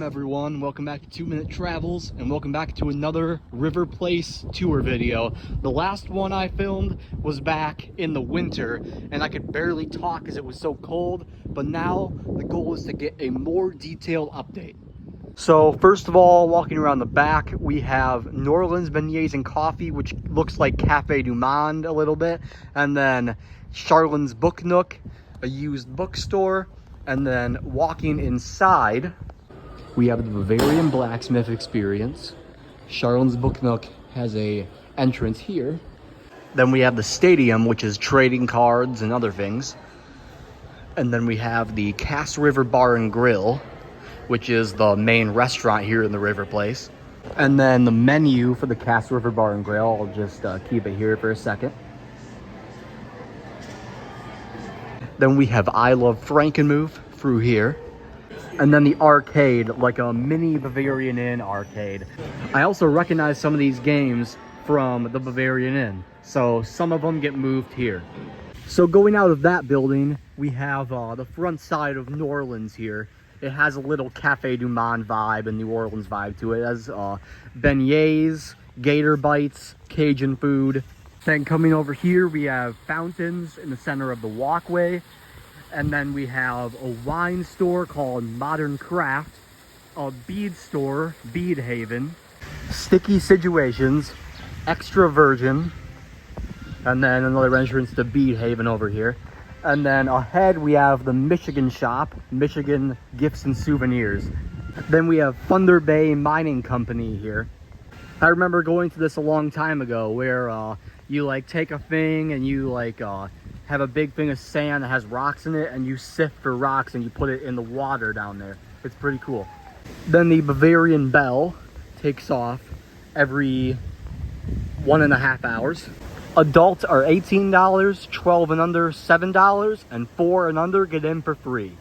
everyone, welcome back to 2 Minute Travels, and welcome back to another River Place tour video. The last one I filmed was back in the winter, and I could barely talk because it was so cold, but now the goal is to get a more detailed update. So first of all, walking around the back, we have New Orleans Beignets and Coffee, which looks like Cafe du Monde a little bit, and then Charlin's Book Nook, a used bookstore. And then walking inside, we have the Bavarian Blacksmith experience. Charlin's Book Nook has a entrance here. Then we have the stadium, which is trading cards and other things. And then we have the Cass River Bar and Grill, which is the main restaurant here in the River Place. And then the menu for the Cass River Bar and Grill, I'll just keep it here for a second. Then we have I Love Frankenmuth through here. And then the arcade, like a mini Bavarian Inn arcade. I also recognize some of these games from the Bavarian Inn, so some of them get moved here. So going out of that building, we have the front side of New Orleans here. It has a little Cafe du Monde vibe and New Orleans vibe to it. It has beignets, gator bites, Cajun food. Then coming over here, we have fountains in the center of the walkway. And then we have a wine store called Modern Craft, a bead store, Bead Haven, Sticky Situations, Extra Virgin, and then another entrance to Bead Haven over here. And then ahead we have the Michigan shop, Michigan Gifts and Souvenirs. Then we have Thunder Bay Mining Company here. I remember going to this a long time ago where you like take a thing and you like have a big thing of sand that has rocks in it and you sift for rocks and you put it in the water down there. It's pretty cool. Then the Bavarian Bell takes off every 1.5 hours. Adults are $18, 12 and under $7, and 4 and under get in for free.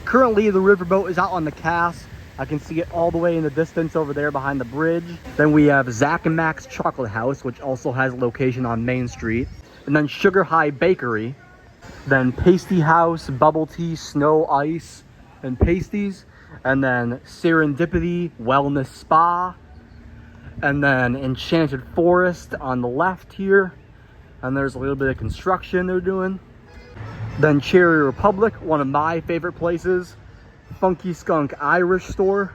Currently the riverboat is out on the Cass. I can see it all the way in the distance over there behind the bridge. Then we have Zach and Mac's Chocolate House, which also has a location on Main Street. And then Sugar High Bakery. Then Pasty House, Bubble Tea, Snow Ice, and Pasties. And then Serendipity Wellness Spa. And then Enchanted Forest on the left here. And there's a little bit of construction they're doing. Then Cherry Republic, one of my favorite places. Funky Skunk Irish Store,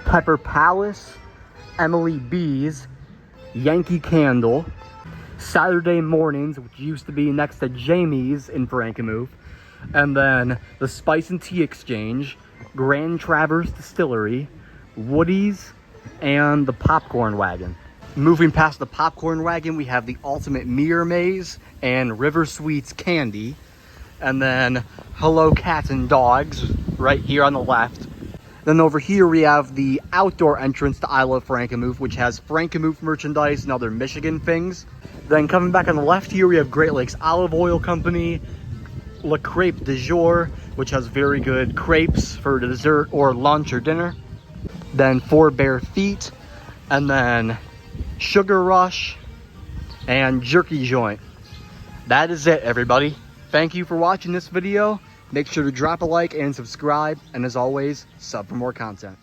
Pepper Palace, Emily B's, Yankee Candle, Saturday Mornings, which used to be next to Jamie's in Frankenmuth, and then the Spice and Tea Exchange, Grand Traverse Distillery, Woody's, and the Popcorn Wagon. Moving past the Popcorn Wagon, we have the Ultimate Mirror Maze and River Sweets Candy. And then Hello Cats and Dogs right here on the left. Then over here we have the outdoor entrance to I Love Frankenmuth, which has Frankenmuth merchandise and other Michigan things. Then coming back on the left here we have Great Lakes Olive Oil Company, La Crepe du Jour, which has very good crepes for dessert or lunch or dinner. Then Four Bare Feet, and then Sugar Rush and Jerky Joint. That is it, everybody. Thank you for watching this video. Make sure to drop a like and subscribe. And as always, sub for more content.